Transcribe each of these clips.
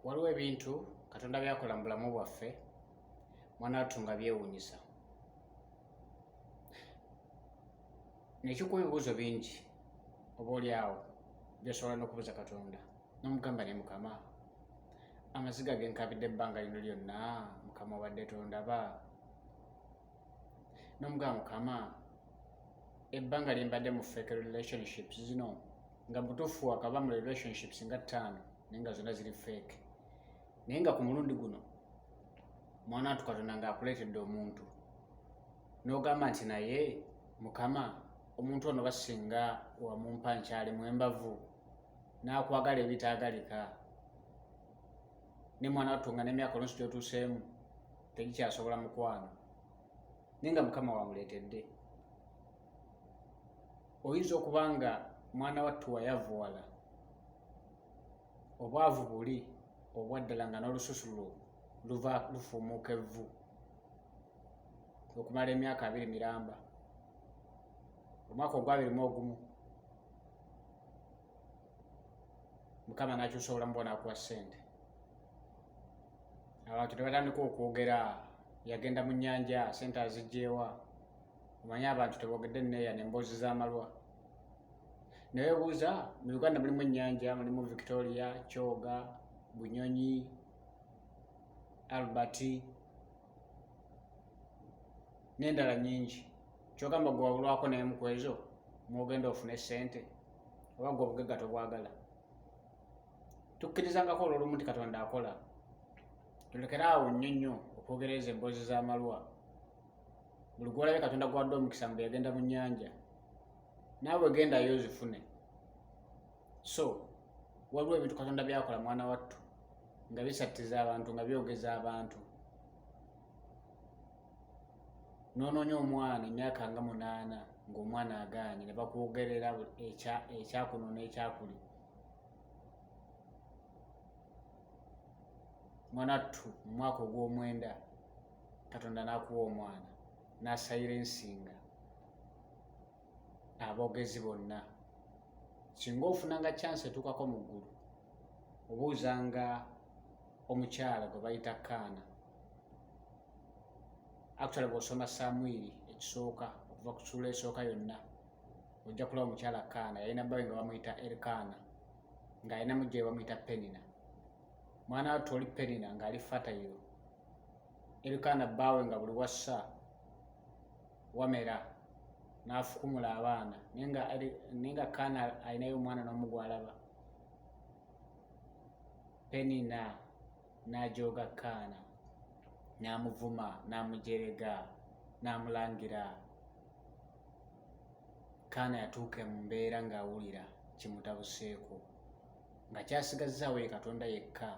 waliwo ebintu Katonda byakola mu bulamu bwaffe mwana wattu nga byewuunyisa. Nekikuwa ebibuuzo bingi oba oli awo byosobola n'okubuuza Katonda n'omugamba ne Mukama, amaziga ge nkabidde ebbanga lino lyonna, Mukama obadde tondaba? N'omugamba Mukama, ebbanga lye mbadde mu fake relationships zino nga butuufu wakava mu relationships nga 5 naye nga zonna ziri fake, naye nga ku mulundi guno mwana wattu Katonda ng'akuleetedde omuntu n'ogamba nti naye Mukama, omuntu ono basinga wamumpa nkyali mu embavu n'akwagala ebitaagalika, ne mwana wattu nga n'emyaka olunsi gy'otuuseemu tegikyasobola mukwano, naye nga Mukama wamuleetedde. Oyinza okuba nga mwana wattu wayavuwala, obwavu buli obwaddala nga n'olususu lwo lufuumuuka evvu okumala emyaka 2 miramba, omwaka ogwa 21 Mukama n'akyusa obulamu bwo n'akuwa ssente. Abantu ne batandika okwogera, yagenda mu nnyanja, ssente azigyeewa. Omanyi abantu teboogedde nneeya n'emboozi z'amalwa. Ne weebuuza, mu Uganda mulimu ennyanja, mulimu Victoria, Kyoga, Bunyonyi, Albert n'endala nnyingi. Kyogamba gwe wabulwako n'emu ku ezo mw'ogenda ofune ssente oba gwe obugagga tobwagala. Tukkirizangako olw'olumu nti Katonda akola. Tulekere awo nnyo nnyo okwogereza emboozi z'amalwa. Buli gw'olabye Katonda gwadde omukisa mbu yagenda mu nnyanja, naawe gendayo ozifune. So waliwo ebintu Katonda byakola mwana wattu nga bisattiza abantu, nga byogeza abantu. N'onoonya omwana emyaka nga 8 ng'omwana agaanye, ne bakwogerera ekyakuno n'ekyakuli. Mwana wattu mu mwaka ogw'omwenda Katonda n'akuwa omwana, n'asayira ensinga aboogezi bonna. Singa ofunanga chance etuukako mu ggulu, obuuzanga omukyala gwe bayita Kaana. Actually bw'osoma Samwiri ekisooka okuva ku ssuula esooka yonna, ojja kulaba omukyala Kaana yalina bbawe nga bamuyita Erikaana, ng'alina mujja we bamuyita Penina. Mwana wattu oli Penina ng'ali fatayiro, Erikaana bbaawe nga buli wassa wamera n'afukumula abaana, naye nga Kaana alinayo omwana n'omu gw'alaba. Penina n'ajooga Kaana, n'amuvuma, n'amujerega, n'amulangira. Kaana yatuuka mu mbeera ng'awulira kimutabuseeko, nga kyasigazzaawo ye Katonda yekka.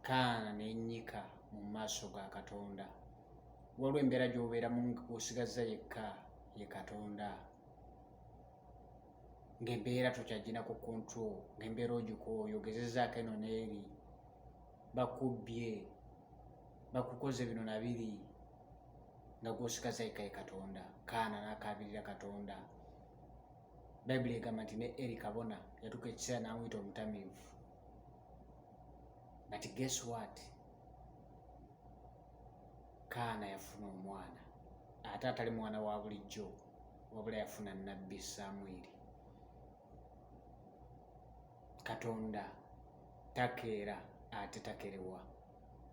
Kaana n'ennyika mu maaso ga Katonda. Waliwo embeera gy'obeeramu ng'osigazza yekka ye Katonda, ng'embeera tokyagina ku control, ng'embeera ogikooye, ogezezzaako eno n'eri, bakubbye, bakukoze bino na biri, nga gw'osigazza yekka ye Katonda. Kaana n'akaabirira Katonda. Bayibuli egamba nti ne Eri kabona yatuuka ekiseera n'amuyita omutamiivu. But guess what? Kaana yafuna omwana, ate atali mwana wa bulijjo, wabula yafuna nnabbi Samwiri. Katonda takeera ate takerewa,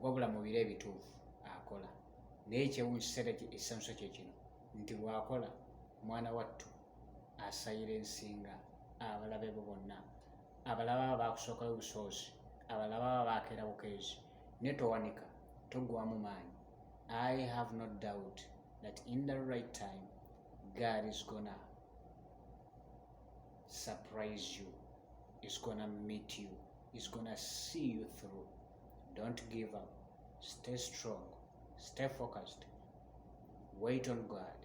wabula mu biro ebituufu akola. Naye kyewuunyisa ekisanyusa kye kino nti bw'akola, mwana wattu asayira ensinga abalabe bo bonna, abalaba abo baakusookayo busoosi, abalaba abo baakeera bukeezi. Naye towanika, toggwamu maanyi. I have no doubt that in the right time, God is gonna surprise you. He's gonna meet you. He's gonna see you through. Don't give up. Stay strong. Stay focused. Wait on God.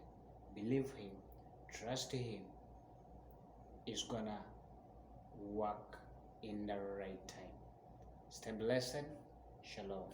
Believe Him. Trust Him. He's gonna work in the right time. Stay blessed. Shalom.